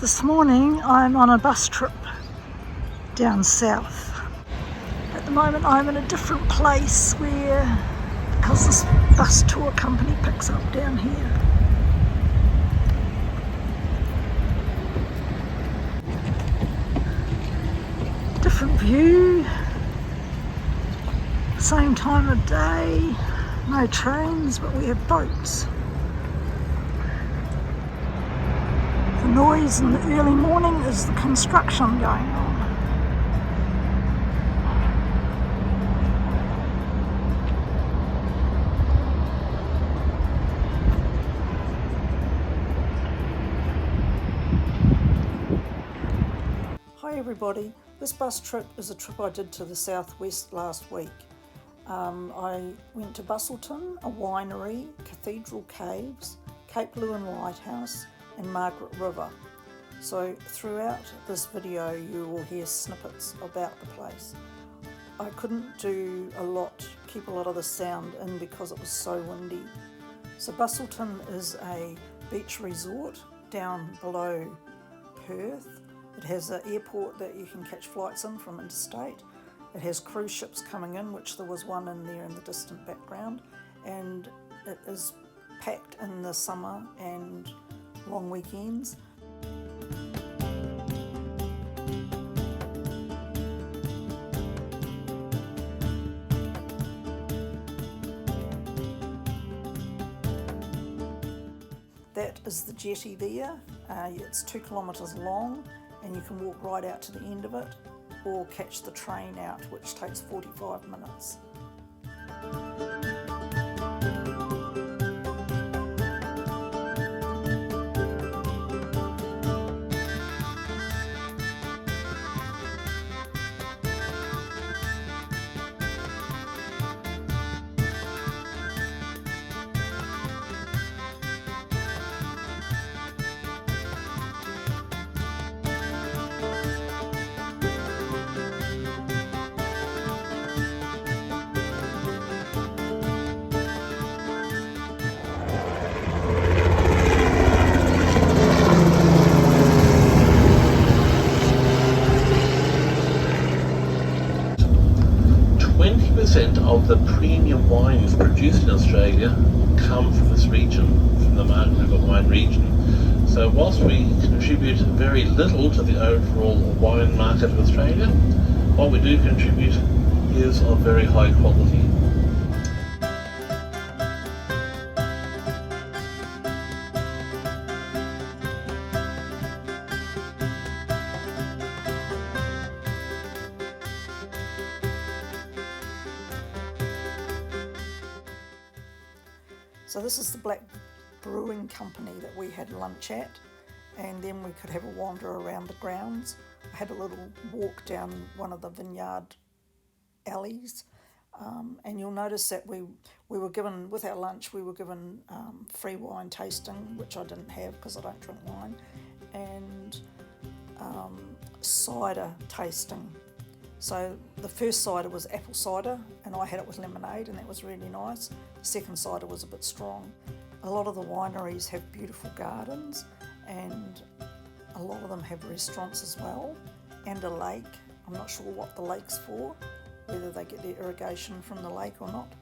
This morning I'm on a bus trip down south. At the moment I'm in a different place because this bus tour company picks up down here. Different view, same time of day, no trains but we have boats. The noise in the early morning is the construction going on. Hi everybody, this bus trip is a trip I did to the southwest last week. I went to Busselton, a winery, Cathedral Caves, Cape Leewin Lighthouse and Margaret River. So throughout this video you will hear snippets about the place. I couldn't keep a lot of the sound in because it was so windy. So Busselton is a beach resort down below Perth. It has an airport that you can catch flights in from interstate. It has cruise ships coming in, which there was one in there in the distant background, and it is packed in the summer and long weekends. That is the jetty there. It's 2 kilometres long and you can walk right out to the end of it or catch the train out, which takes 45 minutes. Of the premium wines produced in Australia come from this region, from the Margaret River wine region. So whilst we contribute very little to the overall wine market of Australia, what we do contribute is of very high quality. So this is the Black Brewing Company that we had lunch at, and then we could have a wander around the grounds. I had a little walk down one of the vineyard alleys, and you'll notice that we were given, with our lunch, we were given free wine tasting, which I didn't have because I don't drink wine, and cider tasting. So the first cider was apple cider and I had it with lemonade and that was really nice. The second cider was a bit strong. A lot of the wineries have beautiful gardens and a lot of them have restaurants as well and a lake. I'm not sure what the lake's for, whether they get their irrigation from the lake or not.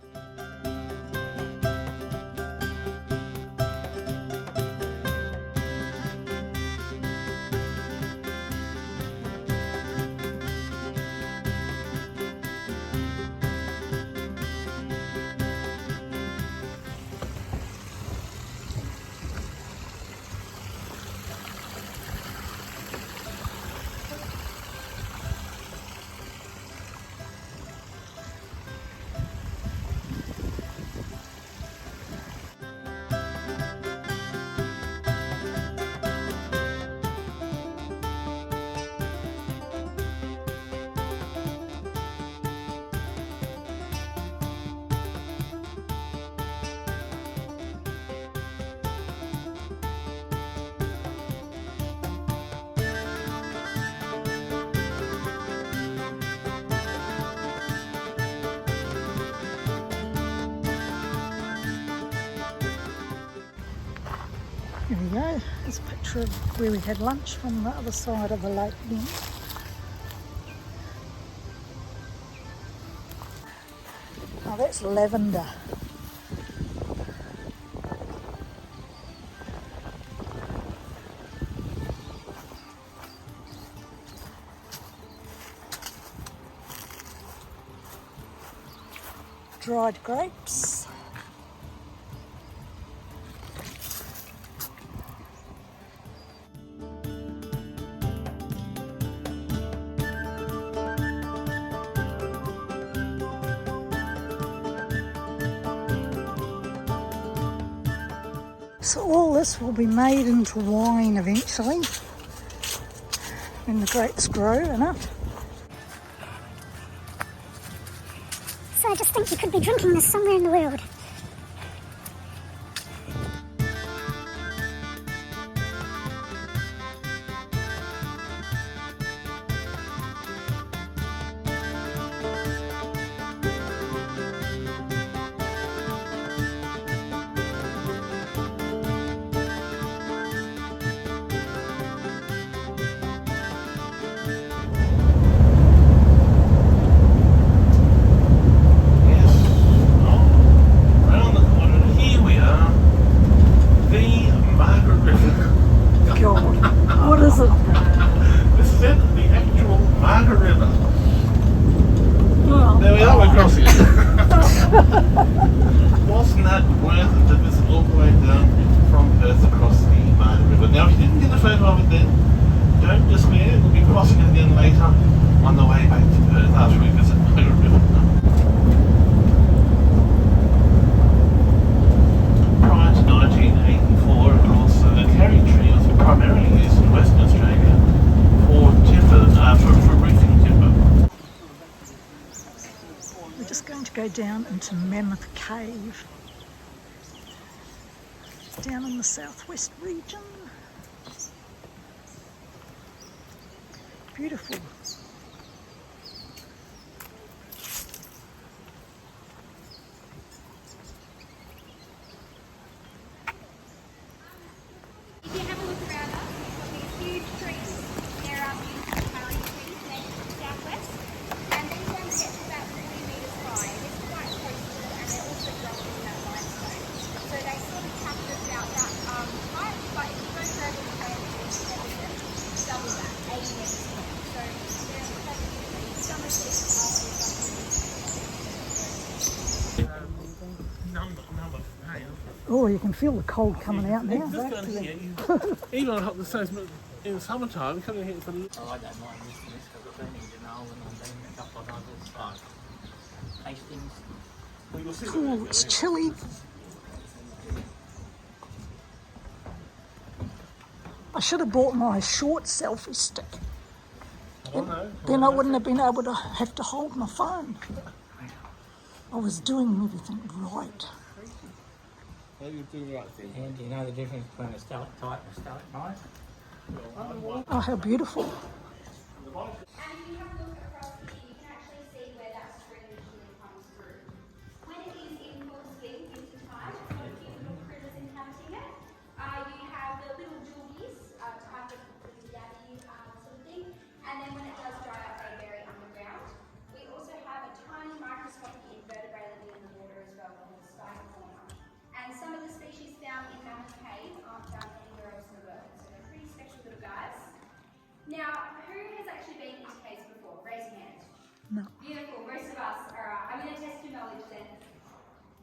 Here we go. There's a picture of where we had lunch from the other side of the lake then. Oh, that's lavender. Dried grapes. So all this will be made into wine eventually, when the grapes grow enough. So I just think you could be drinking this somewhere in the world. Wasn't that worth it to visit all the way down from Perth across the Margaret River? Now, if you didn't get a photo of it then, don't despair. We'll be crossing it again later on the way back to Perth after we visit Margaret River. Prior to 1984, of course, the carry tree was primarily used in Western Australia for timber, for roofing timber. We're just going to go down into Mammoth Cave. It's down in the southwest region. Beautiful. If you have a look around us, we've got these huge trees. They're our beautiful towering trees next to the southwest. And these ones get to about 40 metres high. It's quite coastal and they're also growing in that limestone. So they sort of cap us about that height, but if you go further to say double that, 80 metres high. So they're incredible trees. Some of these are Oh, you can feel the cold coming out now. Even on the size in the summertime, coming here for. Oh, I don't mind missing this because I've been in Genoa and I've been a couple of others like Hastings. Oh, it's chilly. I should have bought my short selfie stick. Then I wouldn't have been able to have to hold my phone. I was doing everything right. Maybe you're doing the right thing. And do you know the difference between a stalactite and a stalagmite? Oh, how beautiful. And if you have a look across here, you can actually see where that stream usually comes through. When it is in full swing, winter time, it's got a few little critters inhabiting it. You have the little jewelgies, type of little yabby sort of thing. And then when it does dry up, they bury underground. We also have a tiny microscopic invertebrate living in the water as well, called the spike fauna. And some of the species found in Mammoth Cave aren't found anywhere else in the world. So they're pretty special little guys. Now, who has actually been into caves before? Raise your hand. No. Beautiful, most of us. Alright, I'm going to test your knowledge then.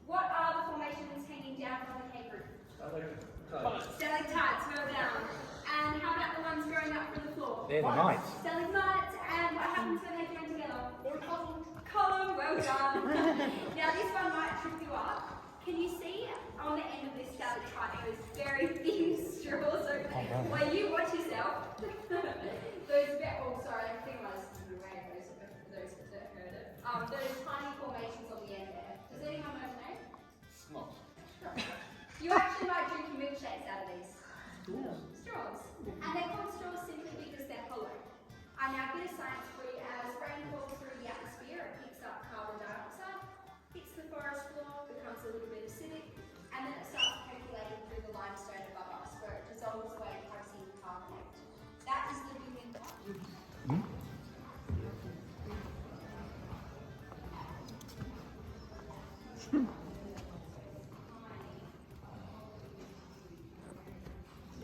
What are the formations hanging down from the cave roof? Stalactites, well down. And how about the ones growing up from the floor? They're the mites. Stalagmites, and what happens when they join together? They're a column. Column, well done. Now this one might trip you up. Can you see on the end of this stalactite those very thin straws? So while you watch yourself, those I think I was away those that heard it. Those tiny formations on the end there. Does anyone know the name? Snot. You actually might drink milkshakes out of these. Straws. And they're called straws simply because they're hollow.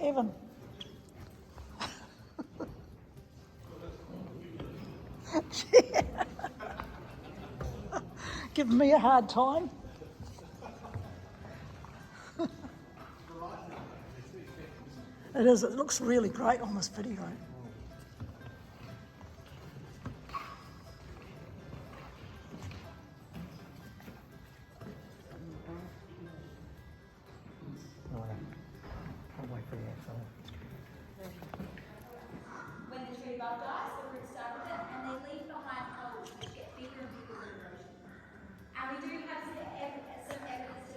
Evan. Giving me a hard time. It is, it looks really great on this video. When the tree above dies, the roots start with it, and they leave behind holes which get bigger and bigger with erosion. And we do have some evidence to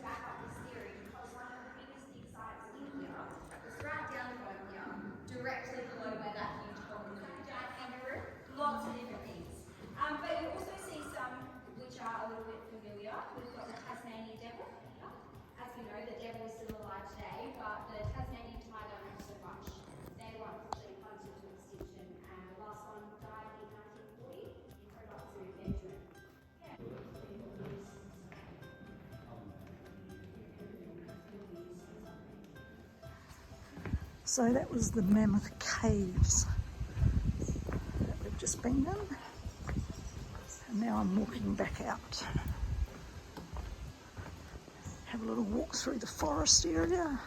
back up this theory, because one of the biggest dig sites in here is right down the bottom here, directly below where that huge hole is. Giant kangaroo, lots of different things. But you also see some which are a little bit familiar. We've got the Tasmanian devil. As we know, the devil is still alive today, but the Tasmanian tiger not so much. They were unfortunately plunged into extinction, and the last one died in 1940 in Hobart Zoo, Benjamin. So that was the Mammoth Caves that we've just been in. And now I'm walking back out. Have a little walk through the forest area.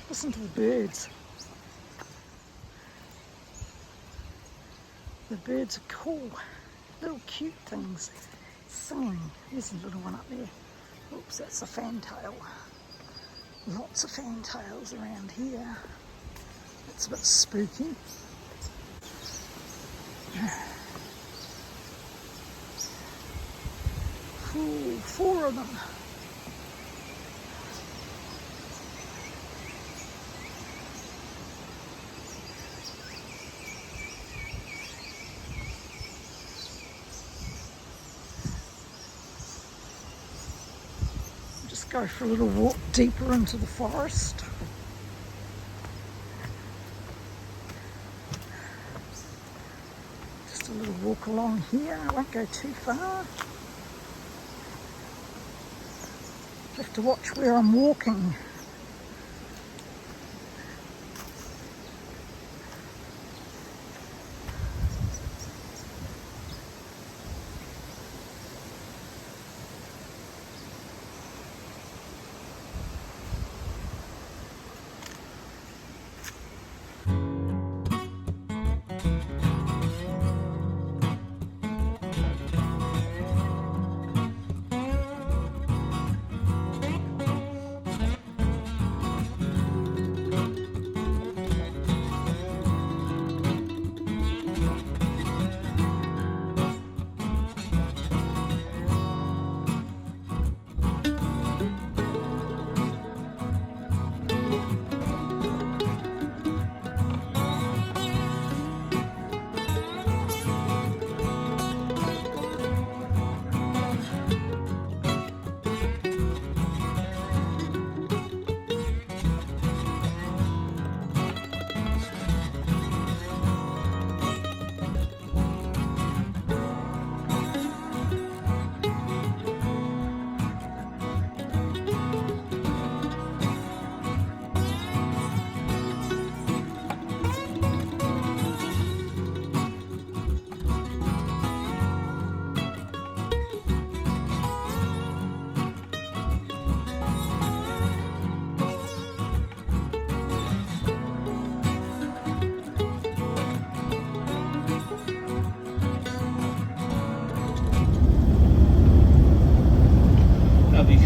Listen to the birds. The birds are cool, little cute things singing. There's a little one up there. Oops, that's a fantail. Lots of fantails around here. It's a bit spooky. Ooh, 4 of them. Go for a little walk deeper into the forest. Just a little walk along here. I won't go too far. Have to watch where I'm walking.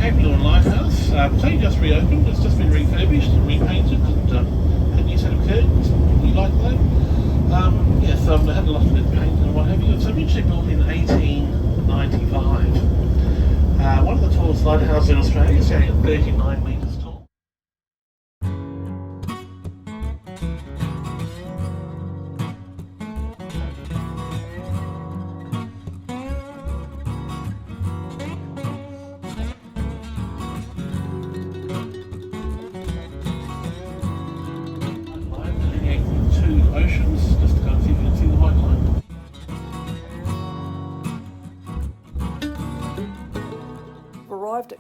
Leewin lighthouse. It's only just reopened. It's just been refurbished and repainted, and had a new set of curtains. You like that? Yes, they had a lot of it painted and what have you. It's originally built in 1895. One of the tallest lighthouses in Australia, standing at 39 metres tall.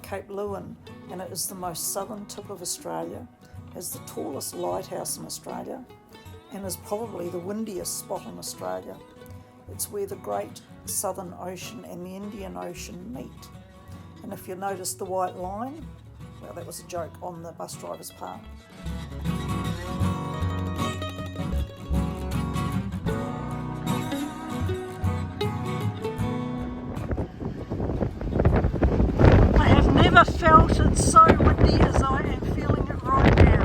Cape Leewin, and it is the most southern tip of Australia, has the tallest lighthouse in Australia, and is probably the windiest spot in Australia. It's where the Great Southern Ocean and the Indian Ocean meet. And if you notice the white line, well, that was a joke on the bus driver's part. I have never felt it so windy as I am feeling it right now.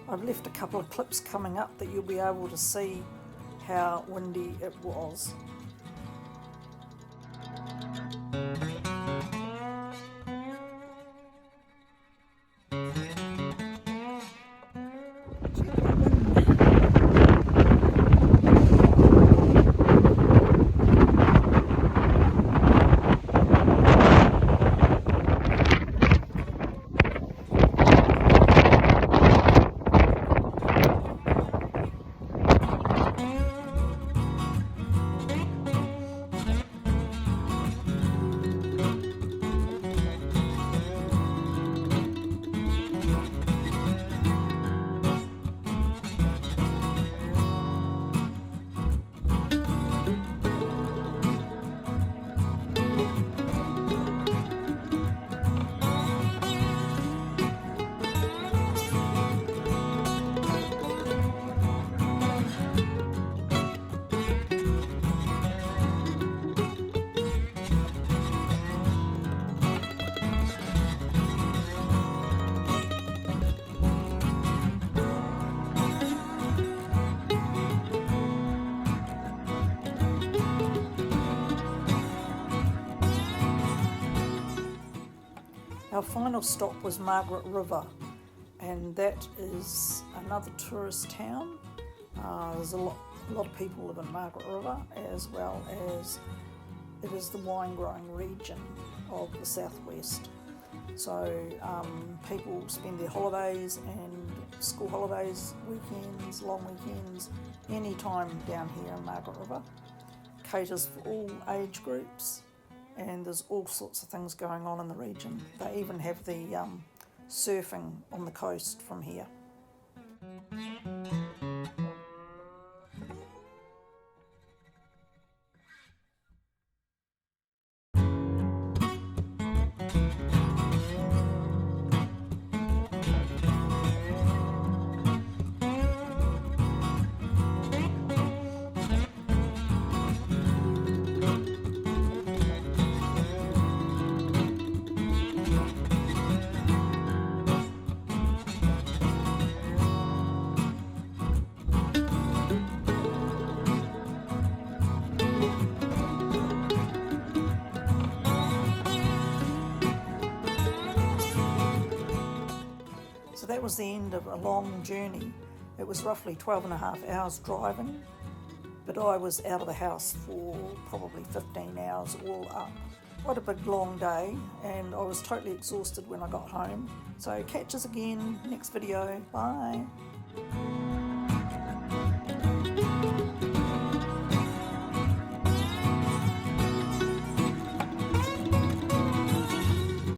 I've left a couple of clips coming up that you'll be able to see how windy it was. Our final stop was Margaret River, and that is another tourist town. There's a lot of people live in Margaret River, as well as it is the wine growing region of the southwest. So people spend their holidays and school holidays, weekends, long weekends, any time down here in Margaret River. Caters for all age groups, and there's all sorts of things going on in the region. They even have the surfing on the coast from here. So that was the end of a long journey. It was roughly 12 and a half hours driving, but I was out of the house for probably 15 hours all up. Quite a big long day, and I was totally exhausted when I got home. So catch us again next video. Bye.